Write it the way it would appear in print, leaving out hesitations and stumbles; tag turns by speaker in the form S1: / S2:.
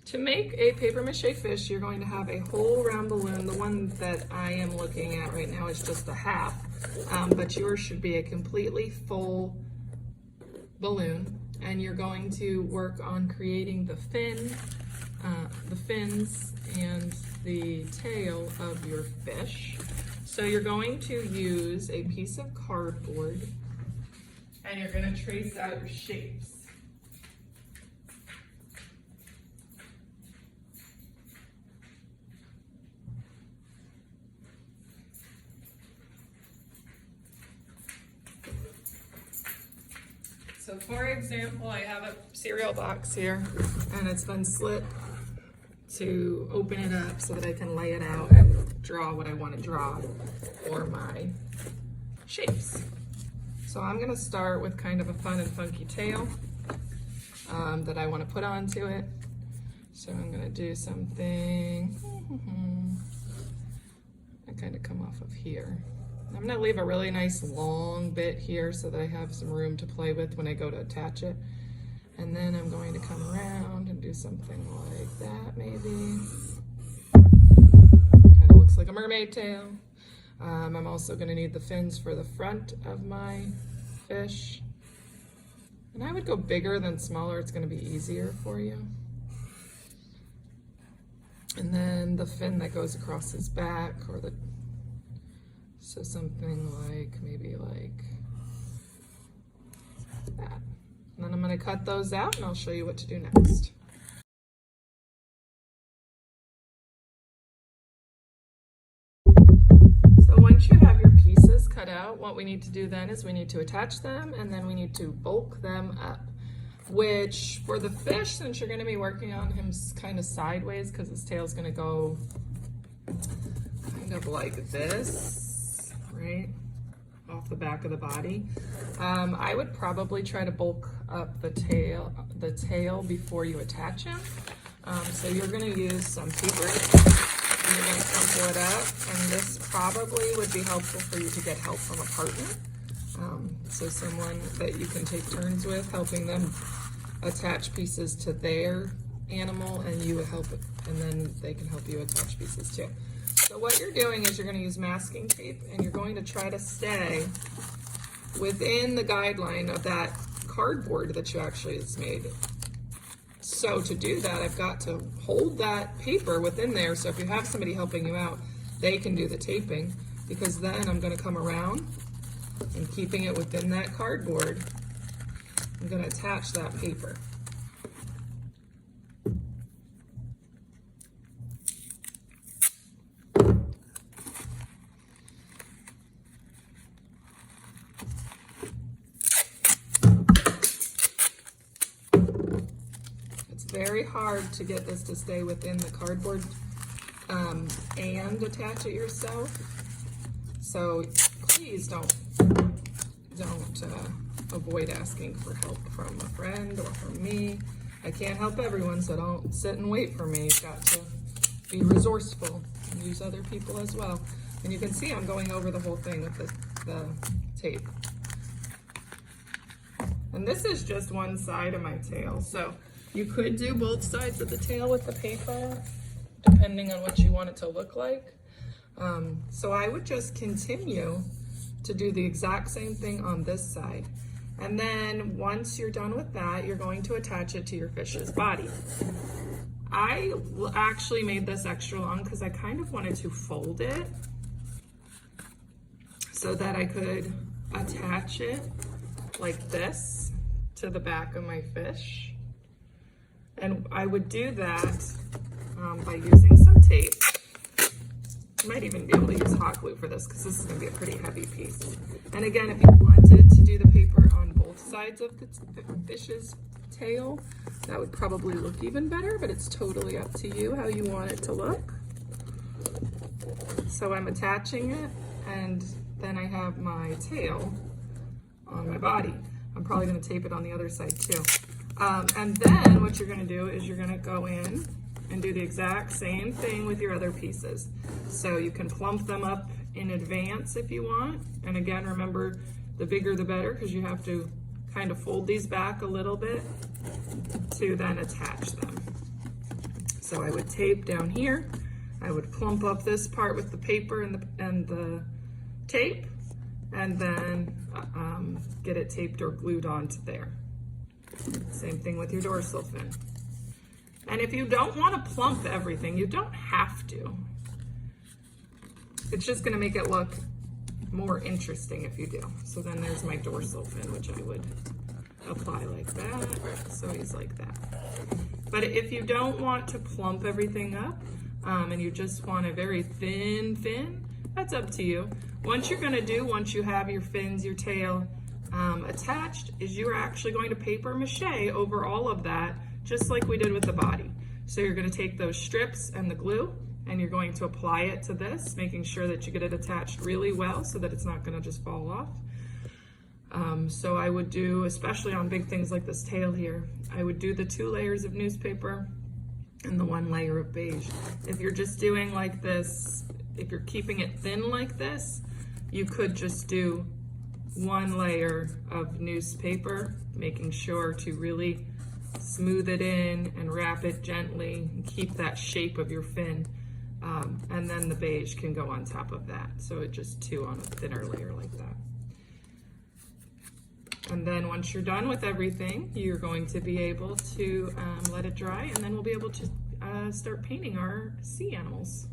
S1: To make a paper mache fish, you're going to have a whole round balloon. The one that I am looking at right now is just a half, but yours should be a completely full balloon. And you're going to work on creating the fins and the tail of your fish. So you're going to use a piece of cardboard and you're going to trace out your shapes. So for example, I have a cereal box here and it's been slit to open it up so that I can lay it out and draw what I want to draw for my shapes. So I'm going to start with kind of a fun and funky tail that I want to put onto it. So I'm going to do something, I kind of come off of here. I'm going to leave a really nice long bit here so that I have some room to play with when I go to attach it. And then I'm going to come around and do something like that maybe. Kind of looks like a mermaid tail. I'm also going to need the fins for the front of my fish. And I would go bigger than smaller, it's going to be easier for you. And then the fin that goes across his back, or the so something like, maybe like that. And then I'm going to cut those out and I'll show you what to do next. So once you have your pieces cut out, what we need to do then is we need to attach them and then we need to bulk them up. Which for the fish, since you're going to be working on him kind of sideways because his tail's going to go kind of like this. Right off the back of the body. I would probably try to bulk up the tail before you attach him. So you're going to use some paper and you're going to crumple it up, and this probably would be helpful for you to get help from a partner. So someone that you can take turns with, helping them attach pieces to their animal, and you would help it, and then they can help you attach pieces too. So what you're doing is you're going to use masking tape and you're going to try to stay within the guideline of that cardboard that you actually has made. So to do that, I've got to hold that paper within there. So if you have somebody helping you out, they can do the taping, because then I'm going to come around and keeping it within that cardboard, I'm going to attach that paper. Very hard to get this to stay within the cardboard and attach it yourself. So please don't avoid asking for help from a friend or from me. I can't help everyone, so don't sit and wait for me. You've got to be resourceful and use other people as well. And you can see I'm going over the whole thing with the tape. And this is just one side of my tail, so you could do both sides of the tail with the paper, depending on what you want it to look like. So I would just continue to do the exact same thing on this side. And then once you're done with that, you're going to attach it to your fish's body. I actually made this extra long because I kind of wanted to fold it so that I could attach it like this to the back of my fish. And I would do that by using some tape. You might even be able to use hot glue for this because this is going to be a pretty heavy piece. And again, if you wanted to do the paper on both sides of the fish's tail, that would probably look even better, but it's totally up to you how you want it to look. So I'm attaching it, and then I have my tail on my body. I'm probably going to tape it on the other side too. And then what you're going to do is you're going to go in and do the exact same thing with your other pieces. So you can plump them up in advance if you want. And again, remember, the bigger the better, because you have to kind of fold these back a little bit to then attach them. So I would tape down here. I would plump up this part with the paper and the tape, and then get it taped or glued onto there. Same thing with your dorsal fin. And if you don't want to plump everything, you don't have to. It's just going to make it look more interesting if you do. So then there's my dorsal fin, which I would apply like that. So he's like that. But if you don't want to plump everything up, and you just want a very thin fin, that's up to you. Once you have your fins, your tail attached, is you're actually going to paper mache over all of that, just like we did with the body. So you're going to take those strips and the glue, and you're going to apply it to this, making sure that you get it attached really well so that it's not going to just fall off. So I would do, especially on big things like this tail here, I would do the 2 layers of newspaper and the 1 layer of beige. If you're just doing like this, if you're keeping it thin like this, you could just do 1 layer of newspaper, making sure to really smooth it in and wrap it gently and keep that shape of your fin. And then the beige can go on top of that. So it just 2 on a thinner layer like that. And then once you're done with everything, you're going to be able to let it dry, and then we'll be able to start painting our sea animals.